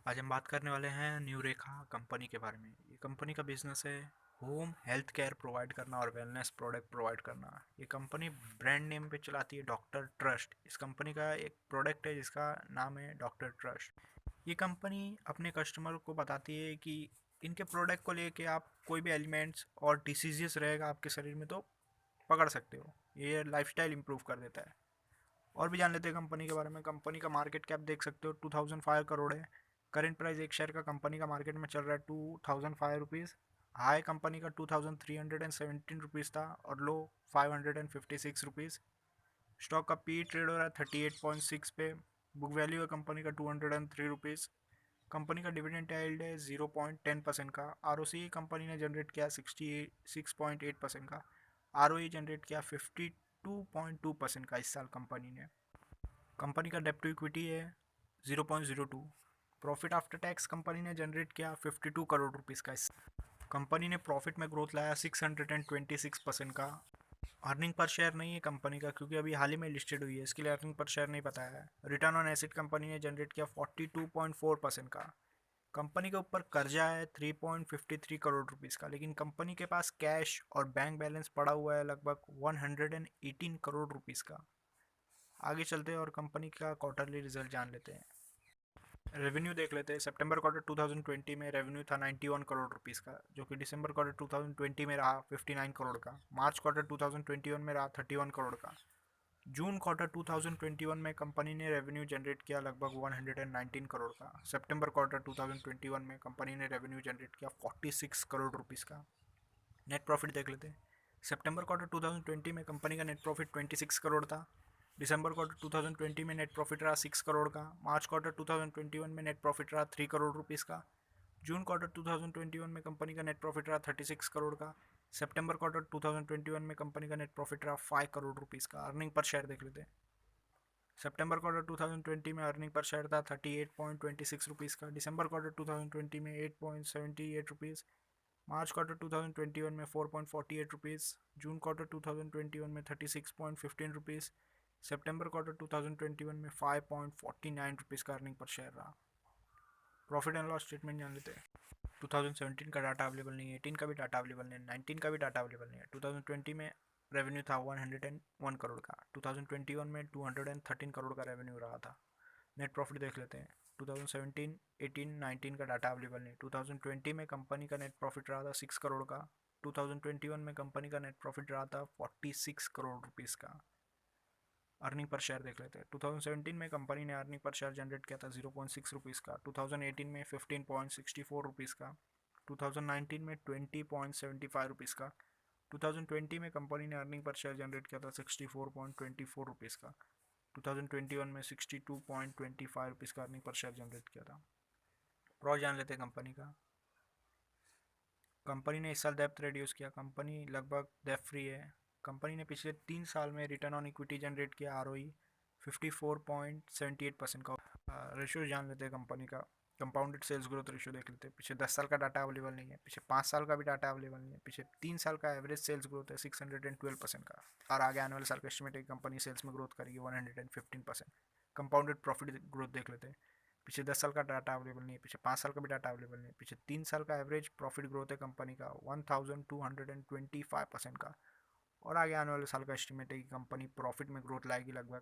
आज हम बात करने वाले हैं न्यू रेखा कंपनी के बारे में। ये कंपनी का बिजनेस है होम हेल्थ केयर प्रोवाइड करना और वेलनेस प्रोडक्ट प्रोवाइड करना। ये कंपनी ब्रांड नेम पे चलाती है डॉक्टर ट्रस्ट। इस कंपनी का एक प्रोडक्ट है जिसका नाम है डॉक्टर ट्रस्ट। ये कंपनी अपने कस्टमर को बताती है कि इनके प्रोडक्ट को लेके आप कोई भी एलिमेंट्स और डिसीजेस रहेगा आपके शरीर में तो पकड़ सकते हो। ये लाइफस्टाइल इंप्रूव कर देता है। और भी जान लेते हैं कंपनी के बारे में। कंपनी का मार्केट कैप देख सकते हो 2005 करोड़ है। करेंट प्राइस एक शेयर का कंपनी का मार्केट में चल रहा है 2005 रुपीज़। हाई कंपनी का 2317 रुपीज़ था और लो 556 रुपीज़। स्टॉक का पी ट्रेड हो रहा है 38.6 पे। बुक वैल्यू है कंपनी का 203 रुपीज़। कंपनी का डिविडेंड यील्ड है 0.10% का। आर कंपनी ने जनरेट किया 66.8% का। आर जनरेट किया 52.2% का इस साल कंपनी ने। कंपनी का डेप्ट टू इक्विटी है 0.02। प्रॉफिट आफ्टर टैक्स कंपनी ने जनरेट किया 52 करोड़ रुपीज़ का। इस कंपनी ने प्रॉफिट में ग्रोथ लाया 626% का। अर्निंग पर शेयर नहीं है कंपनी का क्योंकि अभी हाल ही में लिस्टेड हुई है, इसके लिए अर्निंग पर शेयर नहीं पता है। रिटर्न ऑन एसेट कंपनी ने जनरेट किया 42.4% का। कंपनी के ऊपर कर्जा है 3.53 करोड़ रुपीज़ का, लेकिन कंपनी के पास कैश और बैंक बैलेंस पड़ा हुआ है लगभग 118 करोड़ रुपीज़ का। आगे चलते हैं और कंपनी का क्वार्टरली रिजल्ट जान लेते हैं। रेवेन्यू देख लेते हैं। सितंबर क्वार्टर 2020 में रेवेन्यू था 91 करोड़ रुपीज़ का, जो कि दिसंबर क्वार्टर 2020 में रहा 59 करोड़ का। मार्च क्वार्टर 2021 में रहा 31 करोड़ का। जून क्वार्टर 2021 में कंपनी ने रेवेन्यू जनरेट किया लगभग 119 करोड़ का। सितंबर क्वार्टर 2021 में कंपनी ने रेवेन्यू जनरेट किया 46 करोड़ रुपीज़ का। नेट प्रॉफिट देख लेते हैं। सितंबर क्वार्टर 2020 में कंपनी का नेट प्रॉफिट 26 करोड़ था। दिसंबर क्वार्टर 2020 में नेट प्रॉफिट रहा 6 करोड़ का। मार्च क्वार्टर 2021 में नेट प्रॉफिट रहा 3 करोड़ रुपीज़ का। जून क्वार्टर 2021 में कंपनी का नेट प्रॉफिट रहा 36 करोड़ का। सितंबर क्वार्टर 2021 में कंपनी का नेट प्रॉफिट रहा 5 करोड़ रुपीज़ का। अर्निंग पर शेयर देख लेते हैं। सितंबर क्वार्टर 2020 में अर्निंग पर शेयर था 38.26 रुपीज़ का। दिसंबर क्वार्टर 2020 में 8.78 रुपीज़। मार्च क्वार्टर 2021 में 4.48 रुपीज़। जून क्वार्टर 2021 में 36.15 रुपीज़। सितंबर क्वार्टर 2021 में 5.49 रुपीज़ का अर्निंग पर शेयर रहा। प्रॉफिट एंड लॉस स्टेटमेंट जान लेते हैं। 2017 का डाटा अवेलेबल नहीं है, 18 का भी डाटा अवेलेबल नहीं है, 19 का भी डाटा अवेलेबल नहीं है। 2020 में रेवेन्यू था 101 करोड़ का। 2021 में 213 करोड़ का रेवेन्यू रहा था। नेट प्रॉफिट देख लेते हैं। 2017, 18, 19 का डाटा अवेलेबल नहीं। 2020 में कंपनी का नेट प्रॉफिट रहा था 6 करोड़ का। 2021 में कंपनी का नेट प्रॉफिट रहा था 46 करोड़ रुपीज़ का। अर्निंग पर शेयर देख लेते हैं। 2017 में कंपनी ने अर्निंग पर शेयर जनरेट किया था 0.6 रुपीज़ का। 2018 में 15.64 रुपीज़ का। 2019 में 20.75 रुपीज़ का। 2020 में कंपनी ने अर्निंग पर शेयर जनरेट किया था 64.24 रुपीज़ का। 2021 में 62.25 रुपीज़ का अर्निंग पर शेयर जनरेट किया था। प्रो जान लेते हैं कंपनी का। कंपनी ने इस साल डेप्थ रिड्यूस किया। कंपनी लगभग डेप्थ फ्री है। कंपनी ने पिछले 3 साल में रिटर्न ऑन इक्विटी जनरेट किया आरओई 54.78% का। रेशियो जान लेते हैं कंपनी का। कंपाउंडेड सेल्स ग्रोथ रेशियो देख लेते हैं। पीछे 10 साल का डाटा अवेलेबल नहीं है, पीछे 5 साल का भी डाटा अवेलेबल नहीं है। पीछे 3 साल का एवरेज सेल्स ग्रोथ है 612% का, और आगे आने वाले साल का एस्टिमेट है कि कंपनी सेल्स में ग्रोथ करेगी 115%। कंपाउंडेड प्रॉफिट ग्रोथ देख लेते हैं। पीछे 10 साल का डाटा अवेलेबल नहीं है, पीछे 5 साल का भी डाटा अवेलेबल नहीं है। पीछे 3 साल का एवरेज प्रॉफिट ग्रोथ है कंपनी का 1225% का, और आगे आने वाले साल का एस्टिमेट है कि कंपनी प्रॉफिट में ग्रोथ लाएगी लगभग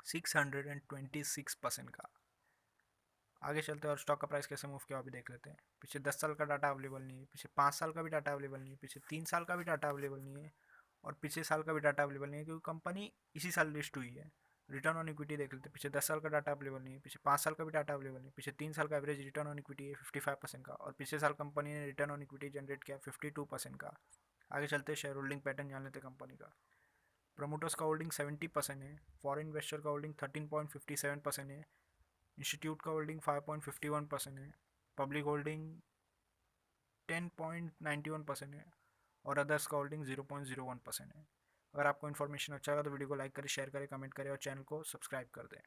626% का। आगे चलते हैं और स्टॉक का प्राइस कैसे मूव किया अभी देख लेते हैं। पीछे 10 साल का डाटा अवेलेबल नहीं है, पीछे 5 साल का भी डाटा अवेलेबल नहीं है, पीछे 3 साल का भी डाटा अवेलेबल नहीं है, और पिछले साल का भी डाटा अवेलेबल नहीं है क्योंकि कंपनी इसी साल लिस्ट हुई है। रिटर्न ऑन इक्विटी देख लेते हैं। पीछे 10 साल का डाटा अवेलेबल नहीं है, पीछे 5 साल का भी डाटा अवेलेबल नहीं है, पीछे 3 साल का एवरेज रिटर्न ऑन इक्विटी है 55% का, और पिछले साल कंपनी ने रिटर्न ऑन इक्विटी जनरेट किया 52% का। आगे चलते हैं शेयर होल्डिंग पैटर्न जान लेते हैं कंपनी का। प्रमोटर्स का होल्डिंग 70% है। फॉरेन इन्वेस्टर का होल्डिंग 13.57% है। इंस्टीट्यूट का होल्डिंग 5.51% है। पब्लिक होल्डिंग 10.91% है, और अदर्स का होल्डिंग 0.01% है। अगर आपको इन्फॉर्मेशन अच्छा लगा तो वीडियो को लाइक करें, शेयर करें, कमेंट करें और चैनल को सब्सक्राइब कर दें।